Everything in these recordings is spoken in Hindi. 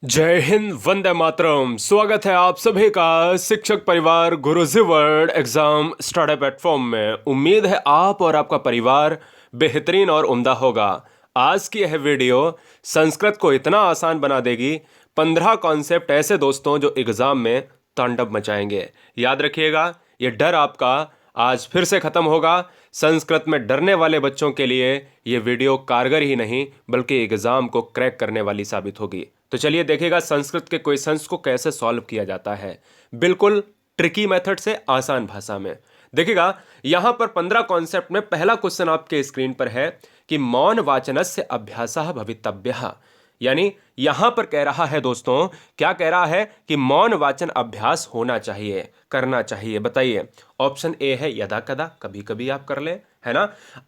जय हिंद, वंदे मातरम। स्वागत है आप सभी का शिक्षक परिवार गुरुजी वर्ल्ड एग्जाम स्टडी प्लेटफॉर्म में। उम्मीद है आप और आपका परिवार बेहतरीन और उम्दा होगा। आज की यह वीडियो संस्कृत को इतना आसान बना देगी। 15 कॉन्सेप्ट ऐसे दोस्तों जो एग्जाम में तांडव मचाएंगे। याद रखिएगा, ये डर आपका आज फिर से खत्म होगा। संस्कृत में डरने वाले बच्चों के लिए ये वीडियो कारगर ही नहीं बल्कि एग्जाम को क्रैक करने वाली साबित होगी। तो चलिए देखिएगा संस्कृत के क्वेश्चंस को कैसे सॉल्व किया जाता है, बिल्कुल ट्रिकी मेथड से, आसान भाषा में। देखिएगा यहां पर 15 कॉन्सेप्ट में पहला क्वेश्चन आपके स्क्रीन पर है कि मौन वाचनस्य अभ्यासः भवितव्यः। यानी यहां पर कह रहा है दोस्तों, क्या कह रहा है कि मौन वाचन अभ्यास होना चाहिए, करना चाहिए। बताइए, ऑप्शन ए है यदा कदा, कभी कभी आप कर ले, है ना।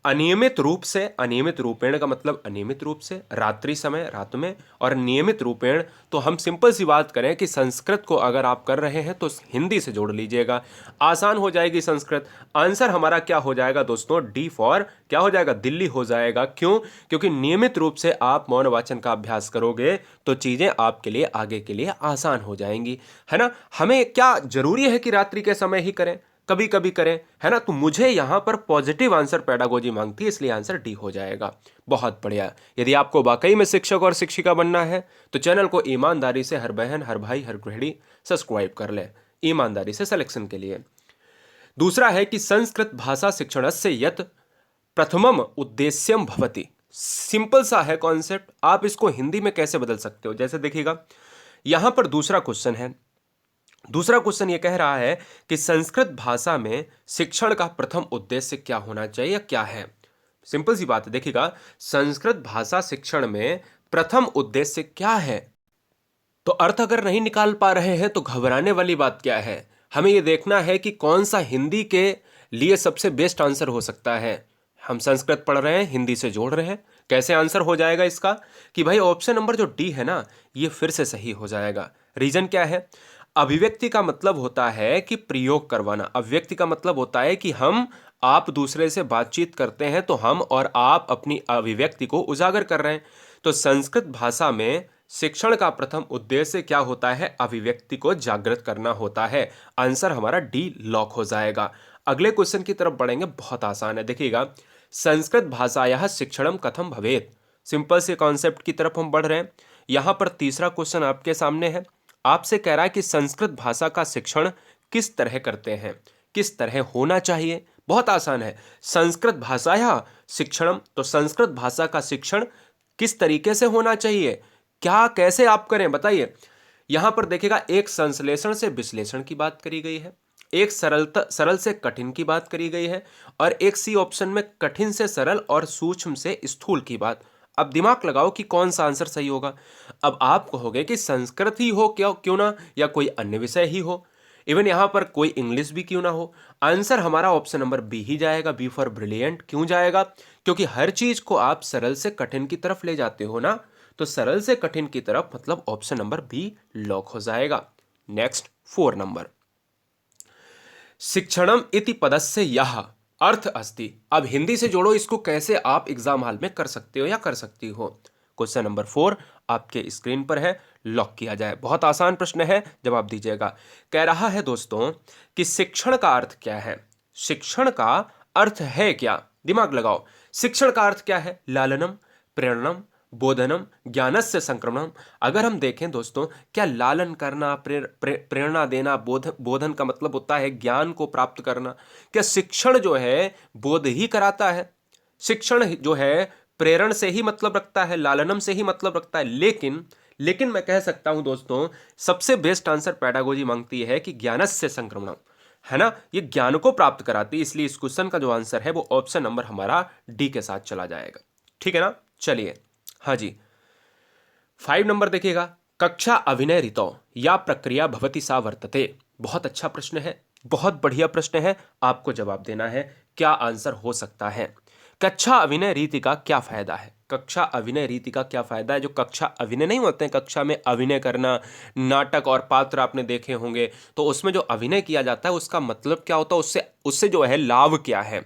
अनियमित रूप से, अनियमित रूपेण का मतलब अनियमित रूप से, रात्रि समय, रात में, और नियमित रूपेण तो हम सिंपल सी बात करें कि संस्कृत को अगर आप कर रहे हैं तो हिंदी से जोड़ लीजिएगा, आसान हो जाएगी संस्कृत। आंसर हमारा क्या हो जाएगा दोस्तों, डी फॉर क्या हो जाएगा, दिल्ली हो जाएगा। क्यों? क्योंकि नियमित रूप से आप मौन वाचन का अभ्यास करोगे तो चीजें आपके लिए आगे के लिए आसान हो जाएंगी, है ना। हमें क्या जरूरी है कि रात्रि के समय ही करें, कभी कभी करें, है ना। तो मुझे यहां पर पॉजिटिव आंसर पेडागोजी मांगती है, इसलिए आंसर डी हो जाएगा। बहुत बढ़िया। यदि आपको वाकई में शिक्षक और शिक्षिका बनना है तो चैनल को ईमानदारी से हर बहन, हर भाई, हर गृहिणी सब्सक्राइब कर ले, ईमानदारी से सिलेक्शन के लिए। दूसरा है कि संस्कृत भाषा शिक्षणस्य यत् प्रथमम उद्देश्यम भवति। सिंपल सा है कॉन्सेप्ट, आप इसको हिंदी में कैसे बदल सकते हो। जैसे देखिएगा यहां पर दूसरा क्वेश्चन है, दूसरा क्वेश्चन ये कह रहा है कि संस्कृत भाषा में शिक्षण का प्रथम उद्देश्य क्या होना चाहिए, क्या है। सिंपल सी बात है, देखिएगा संस्कृत भाषा शिक्षण में प्रथम उद्देश्य क्या है। तो अर्थ अगर नहीं निकाल पा रहे हैं तो घबराने वाली बात क्या है। हमें यह देखना है कि कौन सा हिंदी के लिए सबसे बेस्ट आंसर हो सकता है। हम संस्कृत पढ़ रहे हैं, हिंदी से जोड़ रहे हैं, कैसे आंसर हो जाएगा इसका कि भाई ऑप्शन नंबर जो डी है ना, ये फिर से सही हो जाएगा। रीजन क्या है, अभिव्यक्ति का मतलब होता है कि प्रयोग करवाना। अभिव्यक्ति का मतलब होता है कि हम आप दूसरे से बातचीत करते हैं तो हम और आप अपनी अभिव्यक्ति को उजागर कर रहे हैं। तो संस्कृत भाषा में शिक्षण का प्रथम उद्देश्य क्या होता है, अभिव्यक्ति को जागृत करना होता है। आंसर हमारा डी लॉक हो जाएगा। अगले क्वेश्चन की तरफ बढ़ेंगे, बहुत आसान है। देखिएगा संस्कृत भाषायाः शिक्षणम कथम भवेत्। सिंपल से कॉन्सेप्ट की तरफ हम बढ़ रहे हैं। यहां पर तीसरा क्वेश्चन आपके सामने है, आपसे कह रहा है कि संस्कृत भाषा का शिक्षण किस तरह करते हैं, किस तरह होना चाहिए। बहुत आसान है, संस्कृत भाषायाः शिक्षणम, तो संस्कृत भाषा का शिक्षण किस तरीके से होना चाहिए, क्या कैसे आप करें, बताइए। यहां पर देखिएगा एक संश्लेषण से विश्लेषण की बात करी गई है, एक सरल से कठिन की बात करी गई है, और एक सी ऑप्शन में कठिन से सरल और सूक्ष्म से स्थूल की बात। अब दिमाग लगाओ कि कौन सा आंसर सही होगा। अब आप कहोगे कि संस्कृत ही हो, क्या क्यों ना, या कोई अन्य विषय ही हो, इवन यहां पर कोई इंग्लिश भी क्यों ना हो। आंसर हमारा ऑप्शन नंबर बी ही जाएगा, बी फॉर ब्रिलियंट। क्यों जाएगा? क्योंकि हर चीज को आप सरल से कठिन की तरफ ले जाते हो ना, तो सरल से कठिन की तरफ मतलब ऑप्शन नंबर बी लॉक हो जाएगा। नेक्स्ट 4 नंबर, शिक्षणम इति पदस्य यह अर्थ अस्ति। अब हिंदी से जोड़ो इसको, कैसे आप एग्जाम हॉल में कर सकते हो या कर सकती हो। क्वेश्चन नंबर 4 आपके स्क्रीन पर है, लॉक किया जाए। बहुत आसान प्रश्न है, जवाब दीजिएगा। कह रहा है दोस्तों कि शिक्षण का अर्थ क्या है, शिक्षण का अर्थ है क्या, दिमाग लगाओ। शिक्षण का अर्थ क्या है, लालनम, प्रेरणम, बोधनम, ज्ञानस्य संक्रमणम। अगर हम देखें दोस्तों, क्या लालन करना, प्रेरणा देना, बोधन का मतलब होता है ज्ञान को प्राप्त करना। क्या शिक्षण जो है बोध ही कराता है? शिक्षण जो है प्रेरण से ही मतलब रखता है, लालनम से ही मतलब रखता है। लेकिन मैं कह सकता हूं दोस्तों, सबसे बेस्ट आंसर पेडागोजी मांगती है कि ज्ञानस्य संक्रमणम, है ना, ये ज्ञान को प्राप्त कराती है। इसलिए इस क्वेश्चन का जो आंसर है वो ऑप्शन नंबर हमारा डी के साथ चला जाएगा। ठीक है ना, चलिए। हाँ जी, 5 नंबर देखिएगा, कक्षा अभिनय ऋतौ या प्रक्रिया भवति सा वर्तते। बहुत अच्छा प्रश्न है, बहुत बढ़िया प्रश्न है, आपको जवाब देना है क्या आंसर हो सकता है। कक्षा अभिनय रीति का क्या फायदा है, कक्षा अभिनय रीति का क्या फायदा है। जो कक्षा अभिनय नहीं होते हैं, कक्षा में अभिनय करना, नाटक और पात्र आपने देखे होंगे, तो उसमें जो अभिनय किया जाता है उसका मतलब क्या होता है, उससे उससे जो है लाभ क्या है।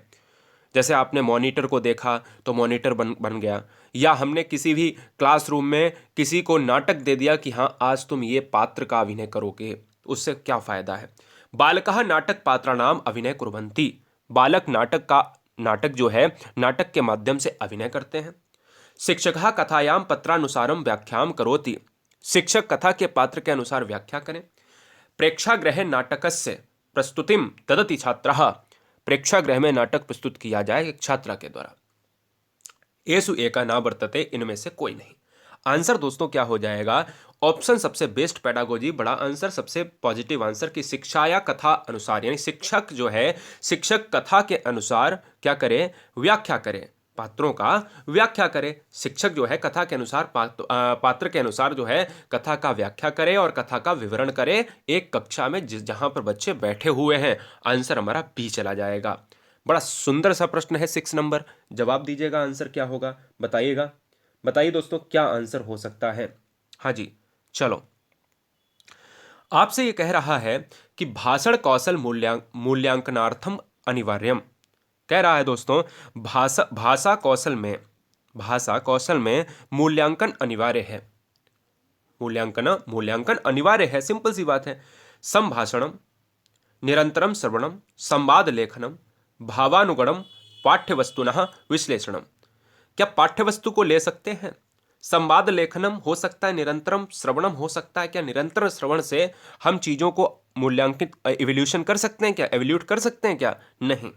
जैसे आपने मॉनिटर को देखा तो मॉनिटर बन गया, या हमने किसी भी क्लासरूम में किसी को नाटक दे दिया कि हाँ आज तुम ये पात्र का अभिनय करोगे, उससे क्या फायदा है। बालकः नाटक पात्राणाम अभिनय कुर्वन्ति, बालक नाटक जो है नाटक के माध्यम से अभिनय करते हैं। शिक्षकः कथायाम पत्रानुसारम व्याख्याम करोति, शिक्षक कथा के पात्र के अनुसार व्याख्या करें। प्रेक्षागृहे नाटकस्य प्रस्तुतिम ददति छात्रः, प्रेक्षागृह में नाटक प्रस्तुत किया जाए एक छात्रा के द्वारा। एषु एका न वर्तते, इनमें से कोई नहीं। आंसर दोस्तों क्या हो जाएगा, ऑप्शन सबसे बेस्ट पेडागोजी, बड़ा आंसर, सबसे पॉजिटिव आंसर कि शिक्षा या कथा अनुसार, यानी शिक्षक जो है शिक्षक कथा के अनुसार क्या करे, व्याख्या करे, पात्रों का व्याख्या करे। शिक्षक जो है कथा के अनुसार पात्र के अनुसार जो है कथा का व्याख्या करे और कथा का विवरण करे एक कक्षा में जहां पर बच्चे बैठे हुए हैं। आंसर हमारा बी चला जाएगा। बड़ा सुंदर सा प्रश्न है 6 नंबर, जवाब दीजिएगा, आंसर क्या होगा बताइएगा। बताइए दोस्तों क्या आंसर हो सकता है। हाँ जी चलो, आपसे ये कह रहा है कि भाषण कौशल मूल्यांकनार्थम अनिवार्यम, कह रहा है दोस्तों भाषा कौशल में मूल्यांकन अनिवार्य है। मूल्यांकन अनिवार्य है, सिंपल सी बात है। संभाषणम, निरंतरम श्रवणम, संवाद लेखनम, भावानुगणम, पाठ्यवस्तुनः विश्लेषणम। क्या पाठ्यवस्तु को ले सकते हैं, संवाद लेखनम हो सकता है, निरंतरम श्रवणम हो सकता है। क्या निरंतर श्रवण से हम चीजों को मूल्यांकित एवोल्यूशन कर सकते हैं क्या, एवोल्यूट कर सकते हैं क्या, नहीं।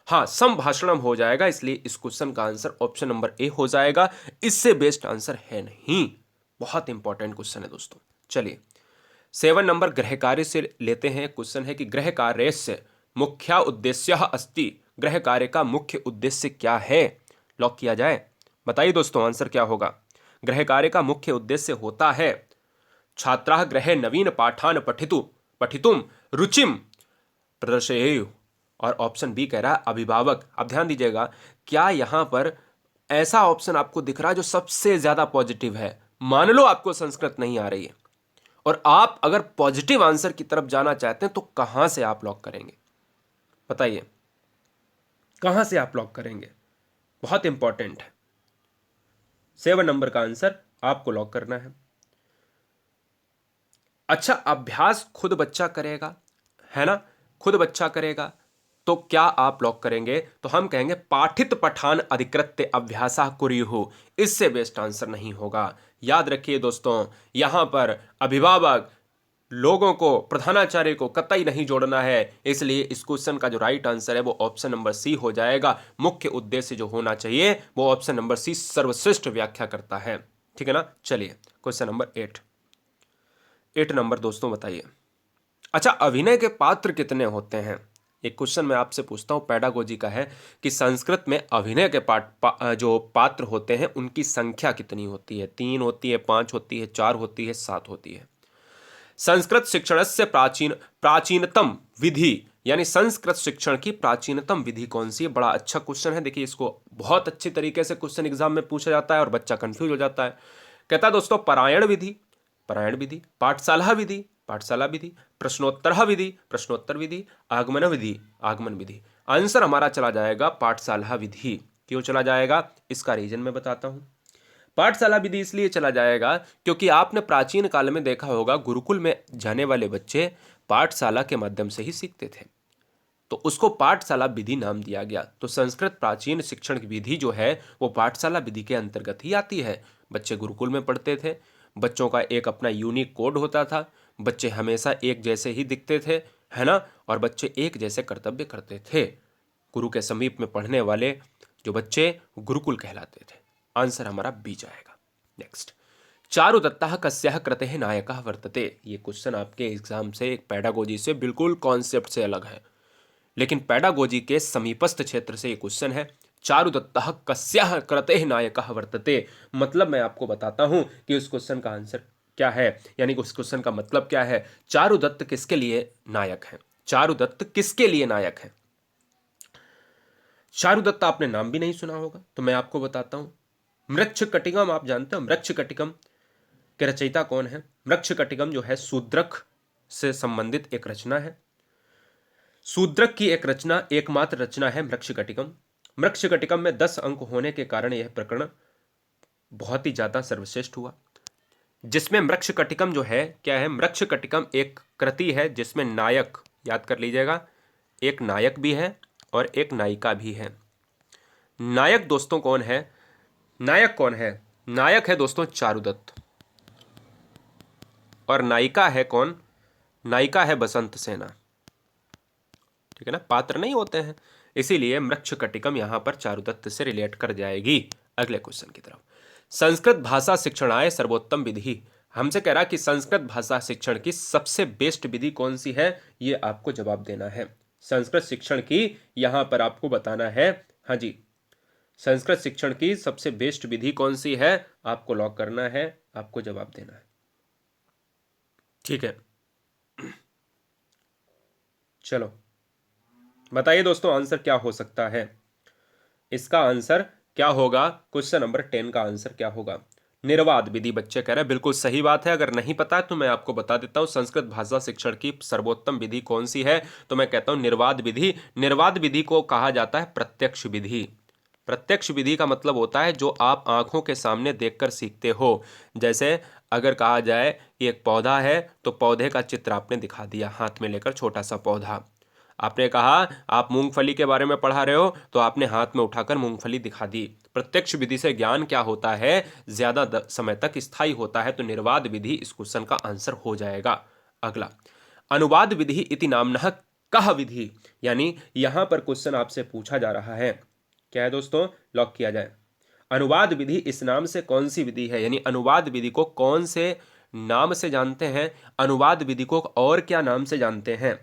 हाँ संभाषणम हो जाएगा, इसलिए इस क्वेश्चन का आंसर ऑप्शन नंबर ए हो जाएगा। इससे बेस्ट आंसर है नहीं। बहुत इंपॉर्टेंट क्वेश्चन है दोस्तों। चलिए 7 नंबर गृह कार्य से लेते हैं। क्वेश्चन है कि गृह कार्यस्य मुख्य उद्देश्य अस्ति, गृह कार्य का मुख्य उद्देश्य क्या है। लॉक किया जाए, बताइए दोस्तों आंसर क्या होगा। गृह कार्य का मुख्य उद्देश्य होता है छात्राः गृहे नवीन पाठान पठितुम रुचिम प्रदर्शयेयुः, और ऑप्शन बी कह रहा है अभिभावक। अब ध्यान दीजिएगा, क्या यहां पर ऐसा ऑप्शन आपको दिख रहा है जो सबसे ज्यादा पॉजिटिव है। मान लो आपको संस्कृत नहीं आ रही है और आप अगर पॉजिटिव आंसर की तरफ जाना चाहते हैं तो कहां से आप लॉक करेंगे, बताइए कहां से आप लॉक करेंगे। बहुत इंपॉर्टेंट है, 7 नंबर का आंसर आपको लॉक करना है। अच्छा अभ्यास खुद बच्चा करेगा, है ना, खुद बच्चा करेगा, तो क्या आप लॉक करेंगे। तो हम कहेंगे पाठित पठान अधिकृत्य अभ्यासा कुर्युः, इससे बेस्ट आंसर नहीं होगा। याद रखिए दोस्तों, यहां पर अभिभावक लोगों को, प्रधानाचार्य को कतई नहीं जोड़ना है, इसलिए इस क्वेश्चन का जो राइट आंसर है वो ऑप्शन नंबर सी हो जाएगा। मुख्य उद्देश्य जो होना चाहिए वो ऑप्शन नंबर सी सर्वश्रेष्ठ व्याख्या करता है, ठीक है ना। चलिए क्वेश्चन नंबर 8 नंबर दोस्तों बताइए। अच्छा अभिनय के पात्र कितने होते हैं, एक क्वेश्चन मैं आपसे पूछता हूं, पेडागोजी का है कि संस्कृत में अभिनय के जो पात्र होते हैं उनकी संख्या कितनी होती है। 3 होती है, 5 होती है, 4 होती है, 7 होती है। संस्कृत शिक्षण से प्राचीनतम विधि, यानी संस्कृत शिक्षण की प्राचीनतम विधि कौन सी है। बड़ा अच्छा क्वेश्चन है, देखिए इसको बहुत अच्छी तरीके से क्वेश्चन एग्जाम में पूछा जाता है और बच्चा कंफ्यूज हो जाता है। कहता है दोस्तों पारायण विधि, पाठशाला विधि, प्रश्नोत्तर विधि, आगमन विधि। आंसर हमारा चला जाएगा पाठशाला विधि। क्यों चला जाएगा, इसका रीजन मैं बताता हूं। पाठशाला विधि इसलिए चला जाएगा क्योंकि आपने प्राचीन काल में देखा होगा गुरुकुल में जाने वाले बच्चे पाठशाला के माध्यम से ही सीखते थे, तो उसको पाठशाला विधि नाम दिया गया। तो संस्कृत प्राचीन शिक्षण की विधि जो है वो पाठशाला विधि के अंतर्गत ही आती है। बच्चे गुरुकुल में पढ़ते थे, बच्चों का एक अपना यूनिक कोड होता था, बच्चे हमेशा एक जैसे ही दिखते थे, है ना, और बच्चे एक जैसे कर्तव्य करते थे। गुरु के समीप में पढ़ने वाले जो बच्चे गुरुकुल कहलाते थे। आंसर हमारा बी जाएगा। नेक्स्ट, चारुदत्तः कस्याः कृतेः नायकः वर्तते। ये क्वेश्चन आपके एग्जाम से एक पेडागोजी से बिल्कुल कॉन्सेप्ट से अलग है, लेकिन पेडागोजी के समीपस्थ क्षेत्र से ये क्वेश्चन है। चारुदत्तः कस्याः कृतेः नायकः वर्तते, मतलब मैं आपको बताता हूं कि उस क्वेश्चन का आंसर क्या है, यानी उस क्वेश्चन का मतलब क्या है। चारुदत्त किसके लिए नायक है, चारुदत्त किसके लिए नायक है। चारुदत्त आपने नाम भी नहीं सुना होगा, तो मैं आपको बताता हूं। मृच्छकटिकम आप जानते हो, मृच्छकटिकम के रचयिता कौन है। मृच्छकटिकम जो है शूद्रक से संबंधित एक रचना है। शूद्रक की एक रचना, एकमात्र रचना है मृच्छकटिकम। मृच्छकटिकम में 10 अंक होने के कारण यह प्रकरण बहुत ही ज्यादा सर्वश्रेष्ठ हुआ, जिसमें मृच्छकटिकम जो है क्या है, मृच्छकटिकम एक कृति है जिसमें नायक, याद कर लीजिएगा, एक नायक भी है और एक नायिका भी है। नायक दोस्तों कौन है, नायक कौन है, नायक है दोस्तों चारुदत्त, और नायिका है कौन, नायिका है बसंत सेना। ठीक है ना, पात्र नहीं होते हैं, इसीलिए मृच्छकटिकम यहां पर चारुदत्त से रिलेट कर जाएगी। अगले क्वेश्चन की तरफ, संस्कृत भाषा शिक्षणाय सर्वोत्तम विधि, हमसे कह रहा कि संस्कृत भाषा शिक्षण की सबसे बेस्ट विधि कौन सी है, ये आपको जवाब देना है। संस्कृत शिक्षण की यहां पर आपको बताना है, हाँ जी, संस्कृत शिक्षण की सबसे बेस्ट विधि कौन सी है, आपको लॉक करना है, आपको जवाब देना है। ठीक है, चलो बताइए दोस्तों आंसर क्या हो सकता है। इसका आंसर क्या होगा, क्वेश्चन नंबर 10 का आंसर क्या होगा, निर्वाद विधि। बच्चे कह रहे हैं बिल्कुल सही बात है, अगर नहीं पता है तो मैं आपको बता देता हूं संस्कृत भाषा शिक्षण की सर्वोत्तम विधि कौन सी है, तो मैं कहता हूं निर्वाद विधि। निर्वाद विधि को कहा जाता है प्रत्यक्ष विधि। प्रत्यक्ष विधि का मतलब होता है जो आप आंखों के सामने देखकर सीखते हो। जैसे अगर कहा जाए कि एक पौधा है तो पौधे का चित्र आपने दिखा दिया हाथ में लेकर, छोटा सा पौधा। आपने कहा आप मूंगफली के बारे में पढ़ा रहे हो तो आपने हाथ में उठाकर मूंगफली दिखा दी। प्रत्यक्ष विधि से ज्ञान क्या होता है, ज्यादा समय तक स्थायी होता है, तो निर्वाद विधि इस क्वेश्चन का आंसर हो जाएगा। अगला, अनुवाद विधि इति नामनः कह विधि, यानी यहां पर क्वेश्चन आपसे पूछा जा रहा है, क्या है दोस्तों, लॉक किया जाए, अनुवाद विधि इस नाम से कौन सी विधि है, यानी अनुवाद विधि को कौन से नाम से जानते हैं, अनुवाद विधि को और क्या नाम से जानते हैं।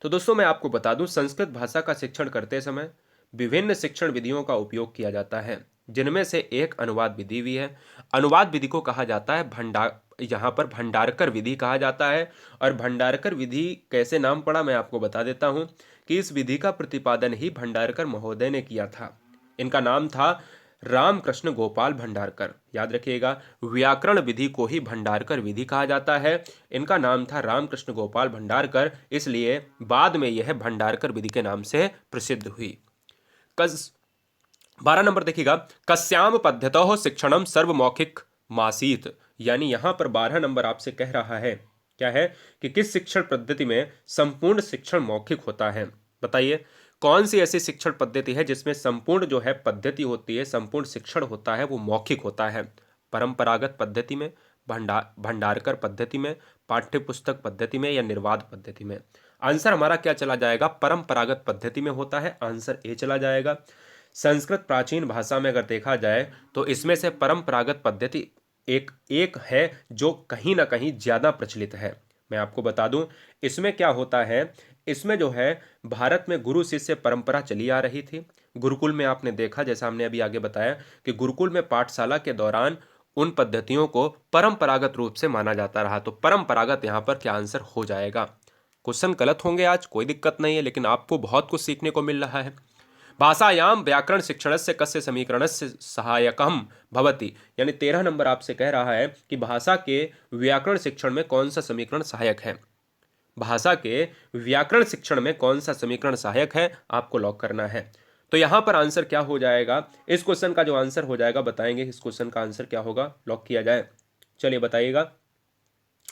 तो दोस्तों मैं आपको बता दूं, संस्कृत भाषा का शिक्षण करते समय विभिन्न शिक्षण विधियों का उपयोग किया जाता है, जिनमें से एक अनुवाद विधि भी है। अनुवाद विधि को कहा जाता है यहाँ पर भंडारकर विधि कहा जाता है। और भंडारकर विधि कैसे नाम पड़ा मैं आपको बता देता हूँ कि इस विधि का प्रतिपादन ही भंडारकर महोदय ने किया था। इनका नाम था रामकृष्ण गोपाल भंडारकर, याद रखिएगा, व्याकरण विधि को ही भंडारकर विधि कहा जाता है। इनका नाम था रामकृष्ण गोपाल भंडारकर, इसलिए बाद में यह भंडारकर विधि के नाम से प्रसिद्ध हुई। 12 नंबर देखिएगा, कस्याम पद्धतः शिक्षणम सर्वमौखिक मासीत, यानी यहां पर 12 नंबर आपसे कह रहा है, क्या है कि किस शिक्षण पद्धति में संपूर्ण शिक्षण मौखिक होता है। बताइए कौन सी ऐसी शिक्षण पद्धति है जिसमें संपूर्ण जो है पद्धति होती है, संपूर्ण शिक्षण होता है वो मौखिक होता है। परंपरागत पद्धति में, भंडारकर पद्धति में, पाठ्य पुस्तक पद्धति में, या निर्वाद पद्धति में। आंसर हमारा क्या चला जाएगा, परंपरागत पद्धति में होता है, आंसर ए चला जाएगा। संस्कृत प्राचीन भाषा में अगर देखा जाए तो इसमें से परंपरागत पद्धति एक है जो कहीं ना कहीं ज्यादा प्रचलित है। मैं आपको बता दूं इसमें क्या होता है, इसमें जो है भारत में गुरु शिष्य परंपरा चली आ रही थी। गुरुकुल में आपने देखा, जैसा हमने अभी आगे बताया, कि गुरुकुल में पाठशाला के दौरान उन पद्धतियों को परंपरागत रूप से माना जाता रहा, तो परंपरागत यहां पर क्या आंसर हो जाएगा। क्वेश्चन गलत होंगे आज, कोई दिक्कत नहीं है, लेकिन आपको बहुत कुछ सीखने को मिल रहा है। भाषायाम व्याकरण शिक्षणस्य कस्य समीकरणस्य सहायकम भवति, यानी 13 नंबर आपसे कह रहा है कि भाषा के व्याकरण शिक्षण में कौन सा समीकरण सहायक है। भाषा के व्याकरण शिक्षण में कौन सा समीकरण सहायक है, आपको लॉक करना है। तो यहां पर आंसर क्या हो जाएगा, इस क्वेश्चन का जो आंसर हो जाएगा बताएंगे, इस क्वेश्चन का आंसर क्या होगा, लॉक किया जाए। चलिए बताइएगा,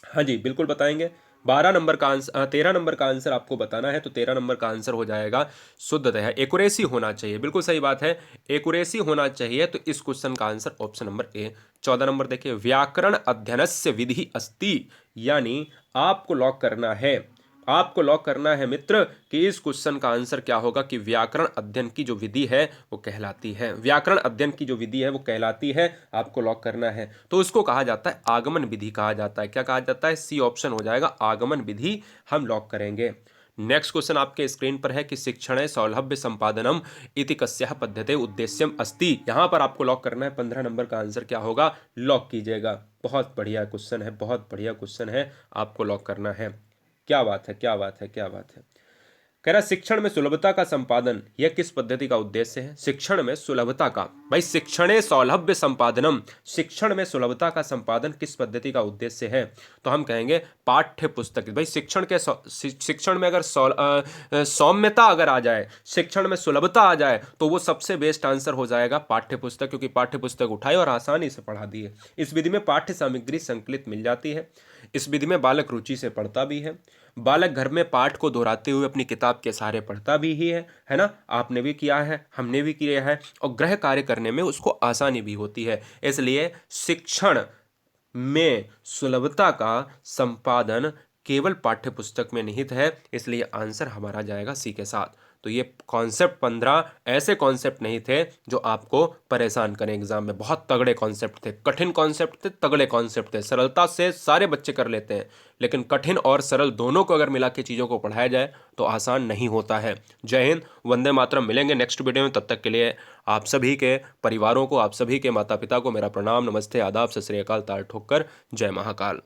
हाँ जी बिल्कुल बताएंगे। 12 नंबर का आंसर, 13 नंबर का आंसर आपको बताना है, तो 13 नंबर का आंसर हो जाएगा शुद्धतः एक्यूरेसी होना चाहिए। बिल्कुल सही बात है, एक्यूरेसी होना चाहिए, तो इस क्वेश्चन का answer option number A. 14 number देखिए, व्याकरण अध्ययनस्य विधि अस्ति, यानी आपको लॉक करना है, आपको लॉक करना है मित्र कि इस क्वेश्चन का आंसर क्या होगा, कि व्याकरण अध्ययन की जो विधि है वो कहलाती है, व्याकरण अध्ययन की जो विधि है वो कहलाती है, आपको लॉक करना है। तो उसको कहा जाता है आगमन विधि कहा जाता है। क्या कहा जाता है, सी ऑप्शन हो जाएगा, आगमन विधि हम लॉक करेंगे। नेक्स्ट क्वेश्चन आपके स्क्रीन पर है कि शिक्षण सौलभ्य संपादनम इति कस्याः पद्धते उद्देश्यम अस्ति, यहां पर आपको लॉक करना है। 15 नंबर का आंसर क्या होगा, लॉक कीजिएगा। बहुत बढ़िया क्वेश्चन है, बहुत बढ़िया क्वेश्चन है, आपको लॉक करना है। क्या बात है, क्या बात है, क्या बात है। कह रहा शिक्षण में सुलभता का संपादन यह किस पद्धति का उद्देश्य है? शिक्षण में सुलभता का, भाई शिक्षणे सौलभ्य संपादनम, शिक्षण में सुलभता का संपादन किस पद्धति का उद्देश्य है? तो हम कहेंगे पाठ्य पुस्तक। भाई शिक्षण में अगर सौम्यता अगर आ जाए, शिक्षण में सुलभता आ जाए, तो वो सबसे बेस्ट आंसर हो जाएगा पाठ्य पुस्तक, क्योंकि पाठ्य पुस्तक उठाई और आसानी से पढ़ा दी है। इस विधि में पाठ्य सामग्री संकलित मिल जाती है। इस विधि में बालक रुचि से पढ़ता भी है। बालक घर में पाठ को दोहराते हुए अपनी किताब के सहारे पढ़ता भी ही है ना? आपने भी किया है, हमने भी किया है, और गृह कार्य करने में उसको आसानी भी होती है। इसलिए शिक्षण में सुलभता का संपादन केवल पाठ्य पुस्तक में निहित है, इसलिए आंसर हमारा जाएगा सी के साथ। तो ये कॉन्सेप्ट 15 ऐसे कॉन्सेप्ट नहीं थे जो आपको परेशान करें एग्जाम में। बहुत तगड़े कॉन्सेप्ट थे, कठिन कॉन्सेप्ट थे, तगड़े कॉन्सेप्ट थे। सरलता से सारे बच्चे कर लेते हैं, लेकिन कठिन और सरल दोनों को अगर मिला के चीज़ों को पढ़ाया जाए तो आसान नहीं होता है। जय हिंद, वंदे मातरम। मिलेंगे नेक्स्ट वीडियो में, तब तक के लिए आप सभी के परिवारों को, आप सभी के माता पिता को मेरा प्रणाम, नमस्ते, आदाब, सत श्री अकाल, ताल ठोक कर जय महाकाल।